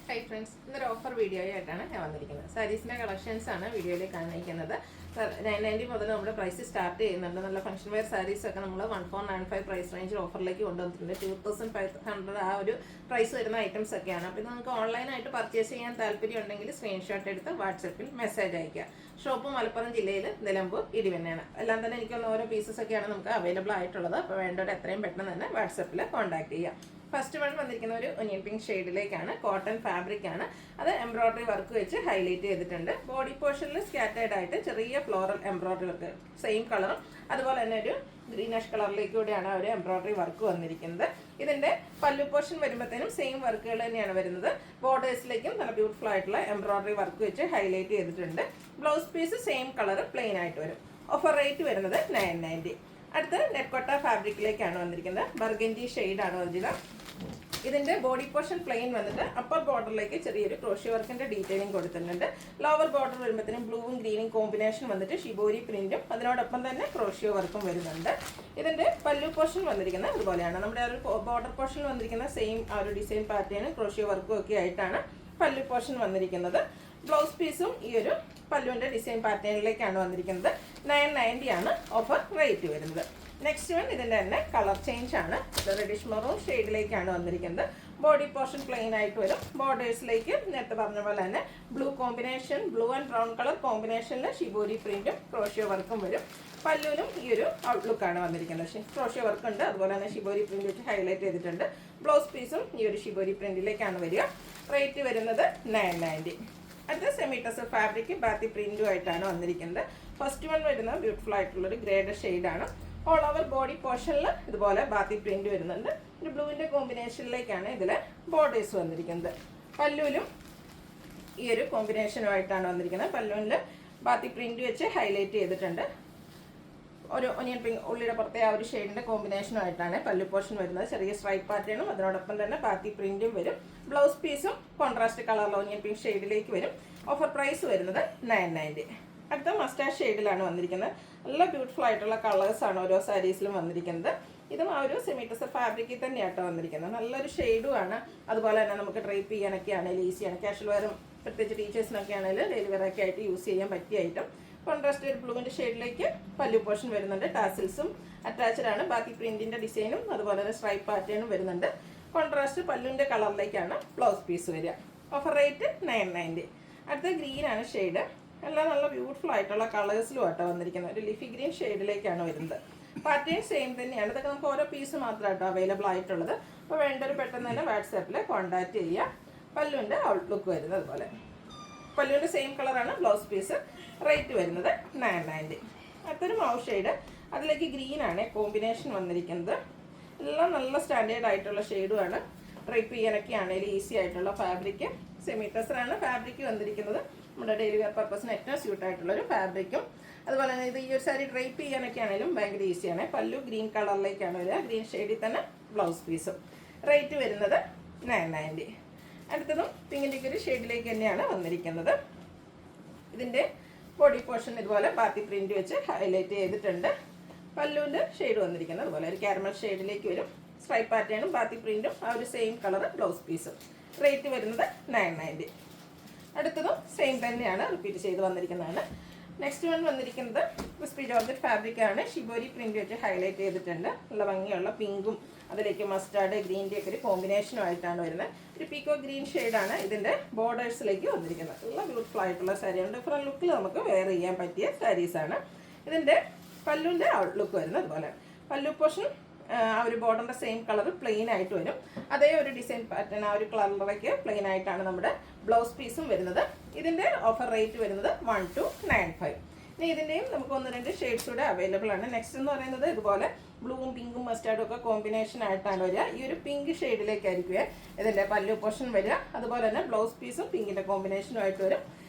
Hi friends, ഇന്നൊരു offer video ആയിട്ടാണ് ഞാൻ വന്നിരിക്കുന്നത്. സാരീസിൻ്റെ കളക്ഷൻസ് ആണ് വീഡിയോയിൽ കാണിക്കുന്നത്. 990 മുതൽ നമ്മുടെ പ്രൈസ് സ്റ്റാർട്ട് ചെയ്യുന്നുണ്ട്. നല്ല ഫംഗ്ഷൻ വെയർ സാരീസൊക്കെ നമ്മൾ 1495 പ്രൈസ് റേഞ്ചിൽ ഓഫറിലേക്ക് കൊണ്ടുവന്നിട്ടുണ്ട്. 2500 ആ ഒരു പ്രൈസ് വരുന്ന ഐറ്റംസ് ഒക്കെയാണ്. അപ്പോൾ ഇത് നിങ്ങൾക്ക് ഓൺലൈനായിട്ട് പർച്ചേസ് ചെയ്യാൻ താല്പര്യം ഉണ്ടെങ്കിൽ സ്ക്രീൻഷോട്ട് എടുത്ത് വാട്സപ്പിൽ മെസ്സേജ് അയയ്ക്കുക. ഷോപ്പ് മലപ്പുറം ജില്ലയിൽ നിലമ്പൂർ ഇടിവണ്ണയാണ്. എല്ലാം തന്നെ എനിക്കൊന്ന് ഓരോ പീസസ് ഒക്കെയാണ് നമുക്ക് അവൈലബിൾ ആയിട്ടുള്ളത്. അപ്പോൾ വേണ്ടവർ എത്രയും പെട്ടെന്ന് തന്നെ വാട്സപ്പിൽ കോൺടാക്ട് ചെയ്യാം. ഫസ്റ്റ് വൺ വന്നിരിക്കുന്ന ഒരു ഒനിയൻ പിങ്ക് ഷെയ്ഡിലേക്കാണ്. കോട്ടൺ ഫാബ്രിക് ആണ്. അത് എംബ്രോയിഡറി വർക്ക് വെച്ച് ഹൈലൈറ്റ് ചെയ്തിട്ടുണ്ട്. ബോഡി പോർഷനിൽ സ്കാറ്റേർഡ് ആയിട്ട് ചെറിയ ഫ്ലോറൽ എംബ്രോയിഡറി വർക്ക്, സെയിം കളറും അതുപോലെ തന്നെ ഒരു ഗ്രീനിഷ് കളറിലേക്കൂടെയാണ് ഒരു എംബ്രോയിഡറി വർക്ക് വന്നിരിക്കുന്നത്. ഇതിന്റെ പല്ലു പോർഷൻ വരുമ്പോഴത്തേനും സെയിം വർക്കുകൾ തന്നെയാണ് വരുന്നത്. ബോർഡേഴ്സിലേക്കും നല്ല ബ്യൂട്ടിഫുൾ ആയിട്ടുള്ള എംബ്രോയിഡറി വർക്ക് വെച്ച് ഹൈലൈറ്റ് ചെയ്തിട്ടുണ്ട്. Blouse piece same colour plain ആയിട്ട് വരും. ഓഫർ റേറ്റ് വരുന്നത് 990. അടുത്ത് നെറ്റ്കോട്ട ഫാബ്രിക്കിലേക്കാണ് വന്നിരിക്കുന്നത്. ബർഗൻഡി ഷെയ്ഡാണ് വന്നിരിക്കുന്നത്. ഇതിന്റെ ബോഡി പോർഷൻ പ്ലെയിൻ വന്നിട്ട് അപ്പർ ബോർഡറിലേക്ക് ചെറിയൊരു ക്രോഷ്യ വർക്കിന്റെ ഡീറ്റെയിലിംഗ് കൊടുത്തിട്ടുണ്ട്. ലോവർ ബോർഡർ വരുമ്പോഴത്തേനും ബ്ലൂവും ഗ്രീനും കോമ്പിനേഷൻ വന്നിട്ട് ഷിബോരി പ്രിന്റും അതിനോടൊപ്പം തന്നെ ക്രോഷ്യ വർക്കും വരുന്നുണ്ട്. ഇതിന്റെ പല്ലു പോർഷൻ വന്നിരിക്കുന്നത് അതുപോലെയാണ്. നമ്മുടെ ആ ഒരു ബോർഡർ പോർഷനിൽ വന്നിരിക്കുന്ന സെയിം ആ ഒരു ഡിസൈൻ പാറ്റേണും ക്രോഷ്യ വർക്കും ഒക്കെ ആയിട്ടാണ് പല്ലു പോർഷൻ വന്നിരിക്കുന്നത്. ബ്ലൗസ് പീസും ഈ ഒരു പല്ലുവിന്റെ ഡിസൈൻ പാറ്റേണിലേക്കാണ് വന്നിരിക്കുന്നത്. 990 ആണ് ഓഫർ റേറ്റ് വരുന്നത്. നെക്സ്റ്റ് വൺ ഇതിന്റെ തന്നെ കളർ ചേഞ്ച് ആണ്. റെഡിഷ് മെറൂൺ ഷെയ്ഡിലേക്കാണ് വന്നിരിക്കുന്നത്. ബോഡി പോർഷൻ പ്ലെയിൻ ആയിട്ട് വരും. ബോർഡേഴ്സിലേക്ക് നേരത്തെ പറഞ്ഞ പോലെ തന്നെ blue combination, blue and brown colour കോമ്പിനേഷനിൽ ഷിബോരി പ്രിന്റും ക്രോഷ്യ വർക്കും വരും. പല്ലുവിനും ഈ ഒരു ഔട്ട്ലുക്കാണ് വന്നിരിക്കുന്നത്. ക്രോഷ്യ വർക്ക് ഉണ്ട്, അതുപോലെ തന്നെ ഷിബോരി പ്രിന്റ് വെച്ച് ഹൈലൈറ്റ് ചെയ്തിട്ടുണ്ട്. ബ്ലൗസ് പീസും ഈ ഒരു ഷിബോരി പ്രിന്റിലേക്കാണ് വരിക. റേറ്റ് വരുന്നത് 990. അടുത്ത സെമി ടസർ ഫാബ്രിക് ബാത്തി പ്രിന്റും ആയിട്ടാണ് വന്നിരിക്കുന്നത്. ഫസ്റ്റ് വൺ വരുന്നത് ബ്യൂട്ടിഫുൾ ആയിട്ടുള്ളൊരു ഗ്രേഡ് ഷെയ്ഡാണ്. ഓൾ ഓവർ ബോഡി പോർഷനിൽ ഇതുപോലെ ബാത്തി പ്രിന്റ് വരുന്നുണ്ട്. ഒരു ബ്ലൂവിന്റെ കോമ്പിനേഷനിലേക്കാണ് ഇതിൽ ബോർഡേഴ്സ് വന്നിരിക്കുന്നത്. പല്ലുവിലും ഈ ഒരു കോമ്പിനേഷനുമായിട്ടാണ് വന്നിരിക്കുന്നത്. പല്ലുവിൽ ബാത്തി പ്രിന്റ് വെച്ച് ഹൈലൈറ്റ് ചെയ്തിട്ടുണ്ട്. ഒരു ഒനിയൻ പിങ്ക് ഉള്ളിയുടെ പുറത്തെ ആ ഒരു ഷെയ്ഡിന്റെ കോമ്പിനേഷനുമായിട്ടാണ് പല്ലു പോർഷൻ വരുന്നത്. ചെറിയ സ്ട്രൈപ്പ് പാറ്റേണും അതിനോടൊപ്പം തന്നെ ബാത്തി പ്രിന്റും വരും. ബ്ലൗസ് പീസും കോൺട്രാസ്റ്റ് കളറിൽ ഒനിയൻ പിങ്ക് ഷെയ്ഡിലേക്ക് വരും. ഓഫർ പ്രൈസ് വരുന്നത് 990. അടുത്ത മസ്റ്റാർഡ് ഷെയ്ഡിലാണ് വന്നിരിക്കുന്നത്. നല്ല ബ്യൂട്ടിഫുൾ ആയിട്ടുള്ള കളേഴ്സാണ് ഓരോ സാരീസിലും വന്നിരിക്കുന്നത്. ഇതും ആ ഒരു സെമി ടസർ ഫാബ്രിക്കിൽ തന്നെയാട്ടോ വന്നിരിക്കുന്നത്. നല്ലൊരു ഷെയ്ഡുമാണ്. അതുപോലെ തന്നെ നമുക്ക് ഡ്രൈപ്പ് ചെയ്യാനൊക്കെ ആണെങ്കിലും ഈസിയാണ്. കാഷ്വൽ വെയറും പ്രത്യേകിച്ച് ടീച്ചേഴ്സിനൊക്കെ ആണെങ്കിലും ഡെയിലി വെയർ ഒക്കെ ആയിട്ട് യൂസ് ചെയ്യാൻ പറ്റിയ ഐറ്റം. കോൺട്രാസ്റ്റ് ഒരു ബ്ലൂവിന്റെ ഷെയ്ഡിലേക്ക് പല്ലു പോർഷൻ വരുന്നുണ്ട്. ടാസിൽസും അറ്റാച്ച്ഡ് ആണ്. ബാക്കി പ്രിന്റിന്റെ ഡിസൈനും അതുപോലെ തന്നെ സ്ട്രൈപ്പ് പാറ്റേണും വരുന്നുണ്ട്. കോൺട്രാസ്റ്റ് പല്ലുവിന്റെ കളറിലേക്കാണ് ബ്ലൗസ് പീസ് വരിക. Offer rate 990. അടുത്ത ഗ്രീൻ ആണ് ഷെയ്ഡ്. എല്ലാം നല്ല ബ്യൂട്ടിഫുൾ ആയിട്ടുള്ള കളേഴ്സിലും ആട്ടോ വന്നിരിക്കുന്നത്. ഒരു ലിഫി ഗ്രീൻ ഷെയ്ഡിലേക്കാണ് വരുന്നത്. പാറ്റേൺ സെയിം തന്നെയാണ്. ഇതൊക്കെ നമുക്ക് ഓരോ പീസ് മാത്രമായിട്ടോ അവൈലബിൾ ആയിട്ടുള്ളത്. അപ്പോൾ വേണ്ടൊരു പെട്ടെന്ന് തന്നെ വാട്സാപ്പിൽ കോൺടാക്ട് ചെയ്യുക. പല്ലുവിന്റെ ഔട്ട്ലുക്ക് വരുന്നത് അതുപോലെ. പല്ലുവിന്റെ സെയിം കളറാണ് ബ്ലൗസ് പീസ്. റേറ്റ് വരുന്നത് 990. അടുത്തൊരു മൗ ഷെയ്ഡ്. അതിലേക്ക് ഗ്രീൻ ആണ് കോമ്പിനേഷൻ വന്നിരിക്കുന്നത്. എല്ലാം നല്ല സ്റ്റാൻഡേർഡ് ആയിട്ടുള്ള ഷെയ്ഡുമാണ്. ഡ്രൈപ്പ് ചെയ്യാനൊക്കെ ആണെങ്കിലും ഈസി ആയിട്ടുള്ള ഫാബ്രിക്. സെമി ടസറാണ് ഫാബ്രിക് വന്നിരിക്കുന്നത്. നമ്മുടെ ഡെയിലി വെയർ പർപ്പസിന് ഏറ്റവും സ്യൂട്ട് ആയിട്ടുള്ളൊരു ഫാബ്രിക്കും. അതുപോലെ തന്നെ ഇത് ഈ ഒരു സാരി ഡ്രൈപ്പ് ചെയ്യാനൊക്കെ ആണെങ്കിലും ഭയങ്കര ഈസിയാണ്. പല്ലു ഗ്രീൻ കളറിലേക്കാണ് വരിക. ഗ്രീൻ ഷെയ്ഡിൽ തന്നെ ബ്ലൗസ് പീസും. റേറ്റ് വരുന്നത് 990. അടുത്തതും പിങ്കിൻ്റെ ഒരു ഷെയ്ഡിലേക്ക് തന്നെയാണ് വന്നിരിക്കുന്നത്. ഇതിൻ്റെ ബോഡി പോർഷൻ ഇതുപോലെ ബാത്തി പ്രിന്റ് വെച്ച് ഹൈലൈറ്റ് ചെയ്തിട്ടുണ്ട്. പല്ലുവിൻ്റെ ഷെയ്ഡ് വന്നിരിക്കുന്നത് അതുപോലെ ഒരു കാരമൽ ഷെയ്ഡിലേക്ക് വരും. സ്ട്രൈപ്പ് പാറ്റേണും ബാത്തി പ്രിന്റും ആ ഒരു സെയിം കളർ ബ്ലൗസ് പീസും. റേറ്റ് വരുന്നത് 990. അടുത്തതും സെയിം തന്നെയാണ്, റിപ്പീറ്റ് ചെയ്ത് വന്നിരിക്കുന്നതാണ്. നെക്സ്റ്റ് വൺ വന്നിരിക്കുന്നത് ക്രിസ്പി ജോർജറ്റ് ഫാബ്രിക് ആണ്. ഷിബോരി പ്രിന്റ് വെച്ച് ഹൈലൈറ്റ് ചെയ്തിട്ടുണ്ട്. നല്ല ഭംഗിയുള്ള പിങ്കും അതിലേക്ക് മസ്റ്റാർഡ് ഗ്രീൻ്റെ ഒക്കെ ഒരു കോമ്പിനേഷനുമായിട്ടാണ് വരുന്നത്. ഒരു പീക്കോ ഗ്രീൻ ഷെയ്ഡാണ് ഇതിൻ്റെ ബോർഡേഴ്സിലേക്ക് വന്നിരിക്കുന്നത്. നല്ല ബ്യൂട്ടിഫുൾ ആയിട്ടുള്ള സാരിയാണ്. ഡിഫറെൻറ്റ് ലുക്കിൽ നമുക്ക് വെയർ ചെയ്യാൻ പറ്റിയ സാരീസാണ്. ഇതിൻ്റെ പല്ലുവിൻ്റെ ഔട്ട്ലുക്ക് വരുന്നത് അതുപോലെ. പല്ലു പോർഷൻ ആ ഒരു ബോർഡറിൻ്റെ സെയിം കളർ പ്ലെയിൻ ആയിട്ട് വരും. അതേ ഒരു ഡിസൈൻ പാറ്റേൺ ആ ഒരു കളറിലേക്ക് പ്ലെയിൻ ആയിട്ടാണ് നമ്മുടെ ബ്ലൗസ് പീസും വരുന്നത്. ഇതിൻ്റെ ഓഫർ റേറ്റ് വരുന്നത് 1295. ഇനി ഇതിൻ്റെയും നമുക്ക് 1-2 ഷെയ്ഡ്സ് കൂടെ അവൈലബിൾ ആണ്. നെക്സ്റ്റ് എന്ന് പറയുന്നത് ഇതുപോലെ ബ്ലൂവും പിങ്കും മസ്റ്റാർഡും ഒക്കെ കോമ്പിനേഷൻ ആയിട്ടാണ് വരിക. ഈ ഒരു പിങ്ക് ഷെയ്ഡിലേക്കായിരിക്കും ഇതിൻ്റെ പല്ലു പോർഷൻ വരിക. അതുപോലെ തന്നെ ബ്ലൗസ് പീസും പിങ്കിൻ്റെ കോമ്പിനേഷനും ആയിട്ട് വരും.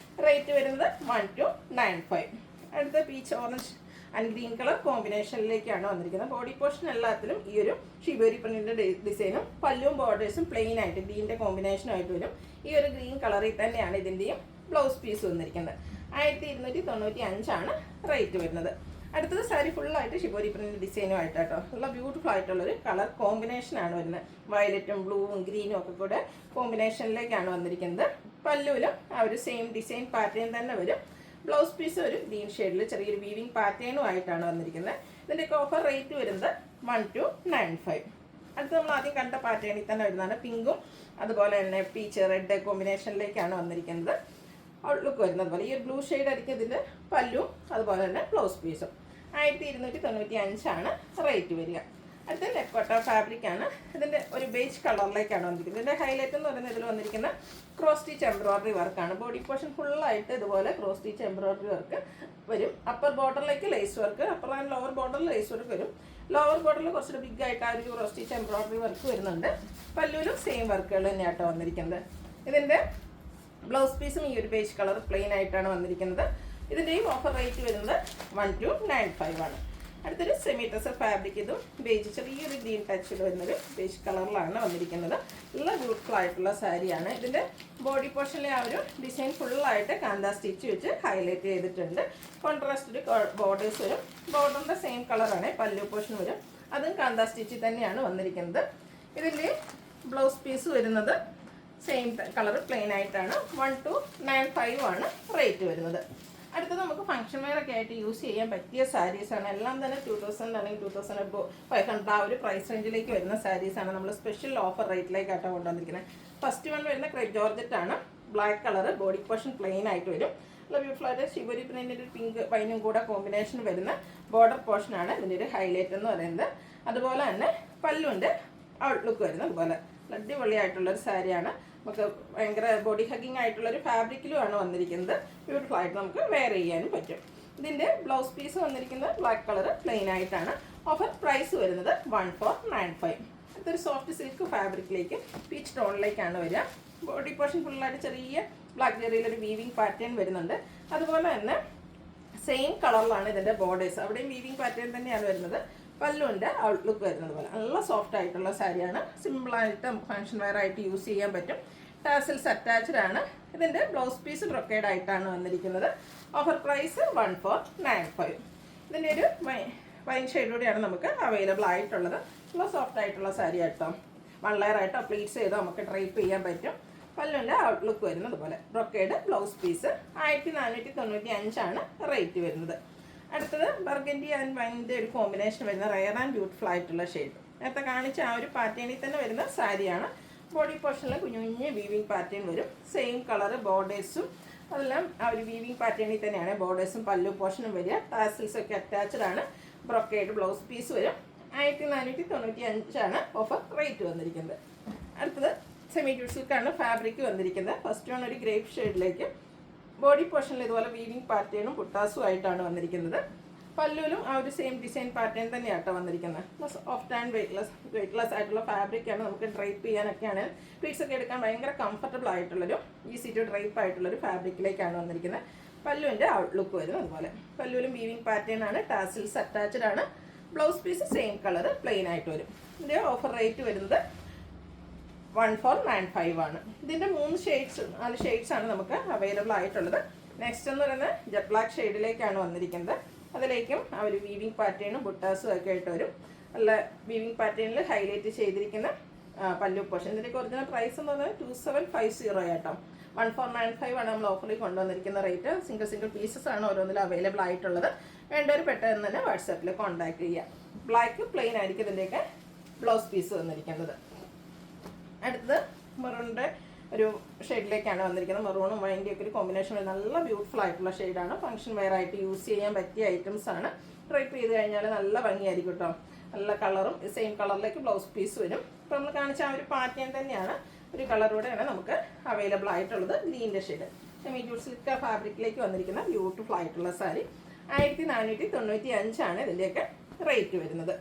റേറ്റ് വരുന്നത് 1295. അടുത്ത peach orange and green colour കോമ്പിനേഷനിലേക്കാണ് വന്നിരിക്കുന്നത്. ബോഡി പോർഷൻ എല്ലാത്തിലും ഈ ഒരു ഷിബോരി പ്രിന്റിന്റെ ഡിസൈനും പല്ലുവും ബോർഡേഴ്സും പ്ലെയിൻ ആയിട്ട് ഗ്രീൻ്റെ കോമ്പിനേഷനും ആയിട്ട് വരും. ഈ ഒരു ഗ്രീൻ കളറിൽ തന്നെയാണ് ഇതിൻ്റെയും ബ്ലൗസ് പീസ് വന്നിരിക്കുന്നത്. 1295 റേറ്റ് വരുന്നത്. അടുത്തത് സാരി ഫുള്ളായിട്ട് ഷിബോരി പ്രിന്റ് ഡിസൈനുമായിട്ട് കേട്ടോ. നല്ല ബ്യൂട്ടിഫുൾ ആയിട്ടുള്ളൊരു കളർ കോമ്പിനേഷനാണ് വരുന്നത്. വയലറ്റും ബ്ലൂവും ഗ്രീനും ഒക്കെ കൂടെ കോമ്പിനേഷനിലേക്കാണ് വന്നിരിക്കുന്നത്. പല്ലുവിലും ആ ഒരു സെയിം ഡിസൈൻ പാറ്റേൺ തന്നെ വരും. ബ്ലൗസ് പീസ് ഒരു ഗ്രീൻ ഷെയ്ഡിൽ ചെറിയൊരു വീവിങ് പാറ്റേണും ആയിട്ടാണ് വന്നിരിക്കുന്നത്. ഇതിൻ്റെയൊക്കെ ഓഫർ റേറ്റ് വരുന്നത് 1295. അടുത്ത് നമ്മൾ ആദ്യം കണ്ട പാറ്റേണിൽ തന്നെ വരുന്നതാണ്. പിങ്കും അതുപോലെ തന്നെ പീച്ച് റെഡ് കോമ്പിനേഷനിലേക്കാണ് വന്നിരിക്കുന്നത്. ഔട്ട്ലുക്ക് വരുന്നത് പോലെ ഈ ഒരു ബ്ലൂ ഷെയ്ഡ് ആയിരിക്കും ഇതിൻ്റെ പല്ലും അതുപോലെ തന്നെ ബ്ലൗസ് പീസും. 1295 റേറ്റ് വരിക. അടുത്ത നെക്കോട്ട ഫാബ്രിക്കാണ്. ഇതിൻ്റെ ഒരു ബേജ് കളറിലേക്കാണ് വന്നിരിക്കുന്നത്. ഇതിൻ്റെ ഹൈലൈറ്റ് എന്ന് പറയുന്നത് ഇതിൽ വന്നിരിക്കുന്ന ക്രോസ് സ്റ്റിച്ച് എംബ്രോയിഡറി വർക്കാണ്. ബോഡി പോർഷൻ ഫുള്ളായിട്ട് ഇതുപോലെ ക്രോസ് സ്റ്റിച്ച് എംബ്രോയിഡറി വർക്ക് വരും. അപ്പർ ബോർഡറിലേക്ക് lace work, upper and lower ബോർഡറിൽ ലേസ് വർക്ക് വരും. ലോവർ ബോർഡറിൽ കുറച്ചുകൂടി ബിഗ് ആയിട്ട് ആ ഒരു ക്രോസ് സ്റ്റിച്ച് എംബ്രോയിഡറി വർക്ക് വരുന്നുണ്ട്. പല്ലുവിലും സെയിം വർക്കുകൾ തന്നെയാട്ടോ വന്നിരിക്കുന്നത്. ഇതിൻ്റെ ബ്ലൗസ് പീസും ഈ ഒരു ബേജ് കളർ പ്ലെയിൻ ആയിട്ടാണ് വന്നിരിക്കുന്നത്. ഇതിൻ്റെയും ഓഫർ റേറ്റ് വരുന്നത് 1295. അടുത്തൊരു സെമി ടെസർ ഫാബ്രിക്. ഇതും ബേജ് ചെറിയൊരു ഗ്രീൻ ടച്ചിൽ വരുന്നൊരു ബേജ് കളറിലാണ് വന്നിരിക്കുന്നത്. നല്ല ബ്യൂട്ടിഫുൾ ആയിട്ടുള്ള സാരിയാണ്. ഇതിൻ്റെ ബോഡി പോർഷനിലെ ആ ഒരു ഡിസൈൻ ഫുള്ളായിട്ട് കാന്ത സ്റ്റിച്ച് വെച്ച് ഹൈലൈറ്റ് ചെയ്തിട്ടുണ്ട്. കോൺട്രാസ്റ്റ് ബോർഡേഴ്സ് വരും. ബോർഡറിൻ്റെ സെയിം കളറാണ്. പല്ലു പോർഷൻ വരും, അതും കാന്ത സ്റ്റിച്ച് തന്നെയാണ് വന്നിരിക്കുന്നത്. ഇതിൻ്റെ ബ്ലൗസ് പീസ് വരുന്നത് സെയിം കളർ പ്ലെയിൻ ആയിട്ടാണ്. 1295 റേറ്റ് വരുന്നത്. അടുത്തത് നമുക്ക് ഫംഗ്ഷൻ വെയർ ഒക്കെ ആയിട്ട് യൂസ് ചെയ്യാൻ പറ്റിയ സാരീസാണ്. എല്ലാം തന്നെ 2000 അല്ലെങ്കിൽ 2500 ആ ഒരു പ്രൈസ് റേഞ്ചിലേക്ക് വരുന്ന സാരീസാണ്. നമ്മൾ സ്പെഷ്യൽ ഓഫർ റേറ്റിലേക്കായിട്ടാണ് കൊണ്ടുവന്നിരിക്കുന്നത്. ഫസ്റ്റ് വൺ വരുന്ന ക്രേപ്പ് ജോർജറ്റ് ആണ്. Black colour, body portion plain ആയിട്ട് വരും. നല്ല ബ്യൂട്ടിഫുൾ ആയിട്ട് ശിവരി പ്രിന്റിൻ്റെ ഒരു പിങ്ക് വൈനും കൂടെ കോമ്പിനേഷൻ വരുന്ന ബോർഡർ പോർഷനാണ് ഇതിൻ്റെ ഒരു ഹൈലൈറ്റ് എന്ന് പറയുന്നത്. അതുപോലെ തന്നെ പല്ലുണ്ട് ഔട്ട്ലുക്ക് വരുന്നത്. അതുപോലെ അടിപൊളിയായിട്ടുള്ളൊരു സാരിയാണ്. നമുക്ക് ഭയങ്കര ബോഡി ഹഗ്ഗിങ് ആയിട്ടുള്ളൊരു ഫാബ്രിക്കിലുമാണ് വന്നിരിക്കുന്നത്. ബ്യൂട്ടിഫുൾ ആയിട്ട് നമുക്ക് വെയർ ചെയ്യാനും പറ്റും. ഇതിൻ്റെ ബ്ലൗസ് പീസ് വന്നിരിക്കുന്നത് ബ്ലാക്ക് കളർ പ്ലെയിൻ ആയിട്ടാണ്. ഓഫർ പ്രൈസ് വരുന്നത് 1495. അടുത്തൊരു സോഫ്റ്റ് സിൽക്ക് ഫാബ്രിക്കിലേക്ക് പീച്ച് ടോണിലേക്കാണ് വരിക. ബോഡി പോർഷൻ ഫുള്ളായിട്ട് ചെറിയ ബ്ലാക്ക് ജെറിയിലൊരു വീവിങ് പാറ്റേൺ വരുന്നുണ്ട്. അതുപോലെ തന്നെ സെയിം കളറിലാണ് ഇതിൻ്റെ ബോർഡേഴ്സ്. അവിടെയും വീവിങ് പാറ്റേൺ തന്നെയാണ് വരുന്നത്. പല്ലുവിൻ്റെ ഔട്ട്ലുക്ക് വരുന്നത് പോലെ നല്ല സോഫ്റ്റ് ആയിട്ടുള്ള സാരിയാണ്. സിമ്പിളായിട്ട് ഫംഗ്ഷൻ വെയർ ആയിട്ട് യൂസ് ചെയ്യാൻ പറ്റും. ടാസിൽസ് അറ്റാച്ച്ഡ് ആണ്. ഇതിൻ്റെ ബ്ലൗസ് പീസ് ബ്രൊക്കേഡ് ആയിട്ടാണ് വന്നിരിക്കുന്നത്. Offer price 1495. ഇതിൻ്റെ ഒരു വൈൻ ഷെയ്ഡോടെയാണ് നമുക്ക് അവൈലബിൾ ആയിട്ടുള്ളത്. നല്ല സോഫ്റ്റ് ആയിട്ടുള്ള സാരി ആയിട്ടോ. 1 ലെയർ ആയിട്ടോ പ്ലീറ്റ്സ് ചെയ്തോ നമുക്ക് ഡ്രൈപ്പ് ചെയ്യാൻ പറ്റും. പല്ലുവിൻ്റെ ഔട്ട്ലുക്ക് വരുന്നത് പോലെ ബ്രൊക്കേഡ് ബ്ലൗസ് പീസ്. 1495 റേറ്റ് വരുന്നത്. അടുത്തത് ബർഗൻഡി ആൻഡ് വൈൻ്റെ ഒരു കോമ്പിനേഷൻ വരുന്ന റയർ ആൻഡ് ബ്യൂട്ടിഫുൾ ആയിട്ടുള്ള ഷെയ്ഡ്. നേരത്തെ കാണിച്ച ആ ഒരു പാറ്റേണിൽ തന്നെ വരുന്ന സാരിയാണ്. ബോഡി പോർഷനിൽ കുഞ്ഞു കുഞ്ഞ് വീവിങ് പാറ്റേൺ വരും. സെയിം കളർ ബോർഡേഴ്സും അതെല്ലാം ആ ഒരു വീവിങ് പാറ്റേണിൽ തന്നെയാണ് ബോർഡേഴ്സും പല്ലു പോർഷനും വരിക. ടാസിൽസ് ഒക്കെ അറ്റാച്ച്ഡ് ആണ്. ബ്രൊക്കേഡ് ബ്ലൗസ് പീസ് വരും. 1495 ഓഫർ റേറ്റ് വന്നിരിക്കുന്നത്. അടുത്തത് സെമി ഡ്യൂട്ട് സിൽക്കാണ് ഫാബ്രിക് വന്നിരിക്കുന്നത്. ഫസ്റ്റ് വൺ ഒരു ഗ്രേപ്പ് ഷെയ്ഡിലേക്ക്. ബോഡി പോർഷനിൽ ഇതുപോലെ വീവിങ് പാറ്റേണും പുട്ടാസും ആയിട്ടാണ് വന്നിരിക്കുന്നത്. പല്ലുവിലും ആ ഒരു സെയിം ഡിസൈൻ പാറ്റേൺ തന്നെയാട്ടോ വന്നിരിക്കുന്നത്. സോഫ്റ്റ് ആൻഡ് വെയ്റ്റ്ലെസ് ആയിട്ടുള്ള ഫാബ്രിക്കാണ്. നമുക്ക് ഡ്രൈപ്പ് ചെയ്യാനൊക്കെയാണ് പ്ലീറ്റ്സ് ഒക്കെ എടുക്കാൻ ഭയങ്കര കംഫർട്ടബിൾ ആയിട്ടുള്ളൊരു ഈസി ടു ഡ്രൈപ്പ് ആയിട്ടുള്ളൊരു ഫാബ്രിക്കിലേക്കാണ് വന്നിരിക്കുന്നത്. പല്ലുവിൻ്റെ ഔട്ട്ലുക്ക് വരും. അതുപോലെ പല്ലുവിലും വീവിങ് പാറ്റേൺ ആണ്. ടാസിൽസ് അറ്റാച്ച്ഡ് ആണ്. Blouse piece same colour plain ആയിട്ട് വരും. ഇതിൻ്റെ ഓഫർ റേറ്റ് വരുന്നത് 1495. ഇതിൻ്റെ 4 ഷെയ്ഡ്സ് ആണ് നമുക്ക് അവൈലബിൾ ആയിട്ടുള്ളത്. നെക്സ്റ്റ് എന്ന് പറയുന്നത് ജെറ്റ് ബ്ലാക്ക് ഷെയ്ഡിലേക്കാണ് വന്നിരിക്കുന്നത്. അതിലേക്കും ആ ഒരു വീവിങ് പാറ്റേണും ബുട്ടാസും ഒക്കെ ആയിട്ട് വരും. നല്ല വീവിങ് പാറ്റേണിൽ ഹൈലൈറ്റ് ചെയ്തിരിക്കുന്ന പല്ലു പോർഷൻ. ഇതിൻ്റെയൊക്കെ ഒറിജിനൽ പ്രൈസ് എന്ന് പറയുന്നത് 2750 ആട്ടോ. 1495 നമ്മൾ ഓഫറിൽ കൊണ്ടുവന്നിരിക്കുന്ന റേറ്റ്. സിംഗിൾ പീസസ് ആണ് ഓരോന്നിലും അവൈലബിൾ ആയിട്ടുള്ളത്. വേണ്ടവർ പെട്ടെന്ന് തന്നെ വാട്സാപ്പിൽ കോൺടാക്ട് ചെയ്യുക. ബ്ലാക്ക് പ്ലെയിൻ ആയിരിക്കും ഇതിൻ്റെയൊക്കെ ബ്ലൗസ് പീസ് വന്നിരിക്കുന്നത്. അടുത്തത് മെറൂണിൻ്റെ ഒരു ഷെയ്ഡിലേക്കാണ് വന്നിരിക്കുന്നത്. മെറൂണും വൈൻ്റെ ഒക്കെ ഒരു കോമ്പിനേഷൻ നല്ല ബ്യൂട്ടിഫുൾ ആയിട്ടുള്ള ഷെയ്ഡാണ്. ഫംഗ്ഷൻ വെയർ ആയിട്ട് യൂസ് ചെയ്യാൻ പറ്റിയ ഐറ്റംസ് ആണ്. ഡ്രൈപ്പ് ചെയ്ത് കഴിഞ്ഞാൽ നല്ല ഭംഗിയായിരിക്കും കേട്ടോ. നല്ല കളറും സെയിം കളറിലേക്ക് ബ്ലൗസ് പീസ് വരും. ഇപ്പോൾ നമ്മൾ കാണിച്ച ആ ഒരു പാറ്റേൺ തന്നെയാണ് ഒരു കളറൂടെയാണ് നമുക്ക് അവൈലബിൾ ആയിട്ടുള്ളത്. ഗ്രീൻ്റെ ഷെയ്ഡ് സെമി ഡ്യൂട്ട് സിൽക്ക് ഫാബ്രിക്കിലേക്ക് വന്നിരിക്കുന്ന ബ്യൂട്ടിഫുൾ ആയിട്ടുള്ള സാരി. 1495 ഇതിൻ്റെയൊക്കെ റേറ്റ് വരുന്നത്.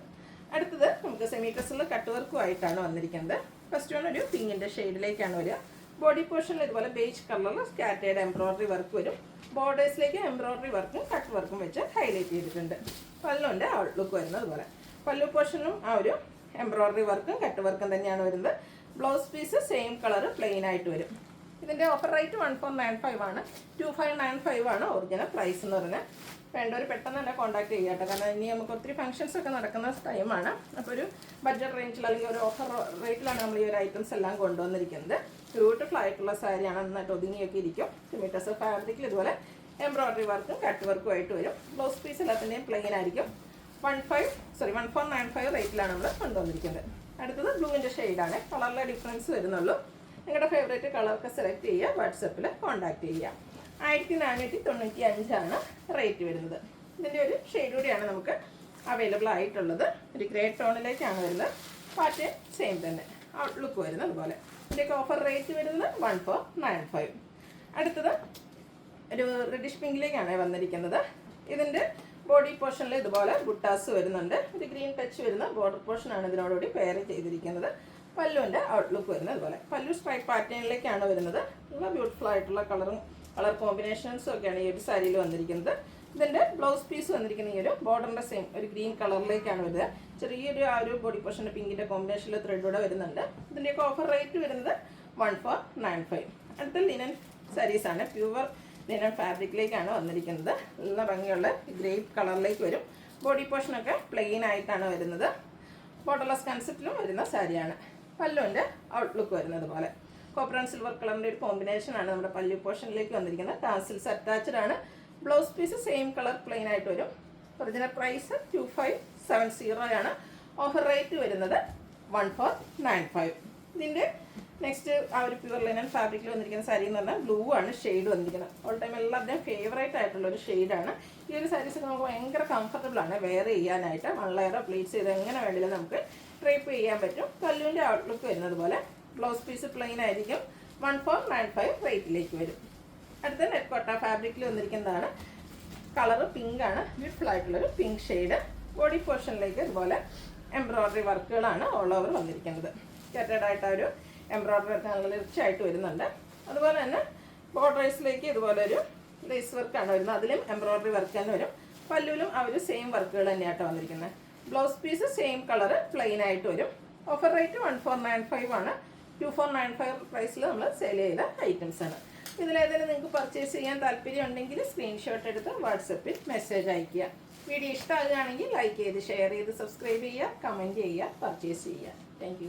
അടുത്തത് നമുക്ക് സെമി ഡ്രസ്സിൽ കട്ട് വർക്കും ആയിട്ടാണ് വന്നിരിക്കുന്നത്. ഫസ്റ്റ് വൺ ഒരു പിങ്കിൻ്റെ ഷെയ്ഡിലേക്കാണ് വരിക. ബോഡി പോർഷനിൽ ഇതുപോലെ ബേജ് കളറിൽ സ്കാറ്റേഡ് എംബ്രോയിഡറി വർക്ക് വരും. ബോർഡേഴ്സിലേക്ക് എംബ്രോയിഡറി വർക്കും കട്ട് വർക്കും വെച്ച് ഹൈലൈറ്റ് ചെയ്തിട്ടുണ്ട്. പല്ലുവിൻ്റെ ഔട്ട്ലുക്ക് വരുന്നത് അതുപോലെ. പല്ലു പോർഷനിലും ആ ഒരു എംബ്രോയിഡറി വർക്കും കട്ട് വർക്കും തന്നെയാണ് വരുന്നത്. Blouse piece same colour plain ആയിട്ട് വരും. ഇതിൻ്റെ ഓഫർ റേറ്റ് 1495 ആണ്. 2595 ആണ് ഒറിജിനൽ പ്രൈസ് എന്ന് പറഞ്ഞാൽ. വേണ്ടവർ പെട്ടെന്ന് തന്നെ കോൺടാക്ട് ചെയ്യുക കേട്ടോ. കാരണം ഇനി നമുക്ക് ഒത്തിരി ഫംഗ്ഷൻസ് ഒക്കെ നടക്കുന്ന ടൈമാണ്. അപ്പോൾ ഒരു ബഡ്ജറ്റ് റേഞ്ചിൽ അല്ലെങ്കിൽ ഒരു ഓഫർ റേറ്റിലാണ് നമ്മൾ ഈ ഒരു ഐറ്റംസ് എല്ലാം കൊണ്ടുവന്നിരിക്കുന്നത്. ബ്യൂട്ടിഫുൾ ആയിട്ടുള്ള സാരിയാണ്, നന്നായിട്ട് ഒതുങ്ങിയൊക്കെ ഇരിക്കും. മീറ്റേഴ്സ് ഫാബ്രിക്കിൽ ഇതുപോലെ എംബ്രോയ്ഡറി വർക്കും കട്ട് വർക്കും ആയിട്ട് വരും. ബ്ലൗസ് പീസ് എല്ലാത്തിൻ്റെയും പ്ലെയിൻ ആയിരിക്കും. 1495 റേറ്റിലാണ് നമ്മൾ കൊണ്ടുവന്നിരിക്കുന്നത്. അടുത്തത് ബ്ലൂവിൻ്റെ ഷെയ്ഡാണ്. കളറിലെ ഡിഫറൻസ് വരുന്നുള്ളൂ. നിങ്ങളുടെ ഫേവറേറ്റ് കളറൊക്കെ സെലക്ട് ചെയ്യുക, വാട്സപ്പിൽ കോൺടാക്ട് ചെയ്യുക. 1495 റേറ്റ് വരുന്നത്. ഇതിൻ്റെ ഒരു ഷെയ്ഡ് കൂടിയാണ് നമുക്ക് അവൈലബിൾ ആയിട്ടുള്ളത്. ഒരു ഗ്രേ ടോണിലേക്കാണ് വരുന്നത്. പാറ്റേൺ സെയിം തന്നെ, ഔട്ട്ലുക്ക് വരുന്നത് അതുപോലെ. ഇതിൻ്റെയൊക്കെ ഓഫർ റേറ്റ് വരുന്നത് 1495. അടുത്തത് ഒരു റെഡിഷ് പിങ്കിലേക്കാണ് വന്നിരിക്കുന്നത്. ഇതിൻ്റെ ബോഡി പോർഷനിൽ ഇതുപോലെ ബുട്ടാസ് വരുന്നുണ്ട്. ഒരു ഗ്രീൻ ടച്ച് വരുന്ന ബോർഡർ പോർഷനാണ് ഇതിനോടുകൂടി പെയർ ചെയ്തിരിക്കുന്നത്. പല്ലുവിൻ്റെ ഔട്ട്ലുക്ക് വരുന്നത് അതുപോലെ. പല്ലു സ്ട്രൈപ്പ് പാറ്റേണിലേക്കാണ് വരുന്നത്. നല്ല ബ്യൂട്ടിഫുൾ ആയിട്ടുള്ള കളർ കോമ്പിനേഷൻസും ഒക്കെയാണ് ഈ ഒരു സാരിയിൽ വന്നിരിക്കുന്നത്. ഇതിൻ്റെ ബ്ലൗസ് പീസ് വന്നിരിക്കുന്ന ഈ ഒരു ബോർഡറിൻ്റെ സെയിം ഒരു ഗ്രീൻ കളറിലേക്കാണ് വരുന്നത്. ചെറിയൊരു ആ ഒരു ബോഡി പോർഷൻ്റെ പിങ്കിൻ്റെ കോമ്പിനേഷനിൽ ത്രെഡൂടെ വരുന്നുണ്ട്. ഇതിൻ്റെയൊക്കെ ഓഫർ റേറ്റ് വരുന്നത് 1495. അടുത്ത ലിനൻ സാരീസാണ്. പ്യുവർ ലിനൻ ഫാബ്രിക്കിലേക്കാണ് വന്നിരിക്കുന്നത്. നല്ല ഭംഗിയുള്ള ഗ്രേപ്പ് കളറിലേക്ക് വരും. ബോഡി പോർഷനൊക്കെ പ്ലെയിൻ ആയിട്ടാണ് വരുന്നത്. ബോർഡർലെസ് കൺസെപ്റ്റിലും വരുന്ന സാരിയാണ്. പല്ലുവിൻ്റെ ഔട്ട്ലുക്ക് വരുന്നത് പോലെ കോപ്പർ ആൻഡ് സിൽവർ കളറിൻ്റെ ഒരു കോമ്പിനേഷനാണ് നമ്മുടെ പല്ലു പോർഷനിലേക്ക് വന്നിരിക്കുന്നത്. ടാസിൽസ് അറ്റാച്ച്ഡ് ആണ്. Blouse piece same colour plain ആയിട്ട് വരും. ഒറിജിനൽ പ്രൈസ് 2570 ആണ്. ഓഫർ റേറ്റ് വരുന്നത് 1495. ഇതിൻ്റെ നെക്സ്റ്റ് ആ ഒരു പ്യുവർ ലിനൻ ഫാബ്രിക്കിൽ വന്നിരിക്കുന്ന സാരി എന്ന് പറഞ്ഞാൽ ബ്ലൂ ആണ് ഷെയ്ഡ് വന്നിരിക്കുന്നത്. ഓൾ ടൈം എല്ലാവരുടെയും ഫേവറേറ്റ് ആയിട്ടുള്ള ഒരു ഷെയ്ഡാണ്. ഈ ഒരു സാരീസ് നമുക്ക് ഭയങ്കര കംഫർട്ടബിൾ ആണ് വെയർ ചെയ്യാനായിട്ട്. 1 ലെയറോ പ്ലീറ്റ്സ് ചെയ്ത് എങ്ങനെ വേണ്ടിയാലും നമുക്ക് ഡ്രേപ്പ് ചെയ്യാൻ പറ്റും. പല്ലുവിൻ്റെ ഔട്ട്ലുക്ക് വരുന്നത് പോലെ. ബ്ലൗസ് പീസ് പ്ലെയിൻ ആയിരിക്കും. 1495 റേറ്റിലേക്ക് വരും. അടുത്ത നെറ്റ് കോട്ട ഫാബ്രിക്കിൽ വന്നിരിക്കുന്നതാണ്. കളറ് പിങ്ക് ആണ്. ബ്യൂട്ടിഫുൾ ആയിട്ടുള്ളൊരു പിങ്ക് ഷെയ്ഡ്. ബോഡി പോർഷനിലേക്ക് ഇതുപോലെ എംബ്രോയ്ഡറി വർക്കുകളാണ് ഓൾ ഓവർ വന്നിരിക്കുന്നത്. സ്കാറ്റേർഡ് ആയിട്ട് ഒരു എംബ്രോയ്ഡറി വർക്ക് നല്ല റിച്ച് ആയിട്ട് വരുന്നുണ്ട്. അതുപോലെ തന്നെ ബോർഡേഴ്സിലേക്ക് ഇതുപോലെ ഒരു ലേസ് വർക്കാണ് വരുന്നത്. അതിലും എംബ്രോയ്ഡറി വർക്ക് തന്നെ വരും. പല്ലുവിലും ആ ഒരു സെയിം വർക്കുകൾ തന്നെയായിട്ട് വന്നിരിക്കുന്നത്. Blouse piece same colour plain ആയിട്ട് വരും. ഓഫർ റേറ്റ് 1495 ആണ്. 2495 പ്രൈസിൽ നമ്മൾ സെയിൽ ചെയ്ത ഐറ്റംസ് ആണ്. ഇതിലേതെങ്കിലും നിങ്ങൾക്ക് പർച്ചേസ് ചെയ്യാൻ താല്പര്യം ഉണ്ടെങ്കിൽ സ്ക്രീൻഷോട്ട് എടുത്ത് വാട്സപ്പിൽ മെസ്സേജ് അയയ്ക്കുക. വീഡിയോ ഇഷ്ടമാകുകയാണെങ്കിൽ ലൈക്ക് ചെയ്ത് ഷെയർ ചെയ്ത് സബ്സ്ക്രൈബ് ചെയ്യുക, കമൻറ്റ് ചെയ്യുക, പർച്ചേസ് ചെയ്യുക. താങ്ക്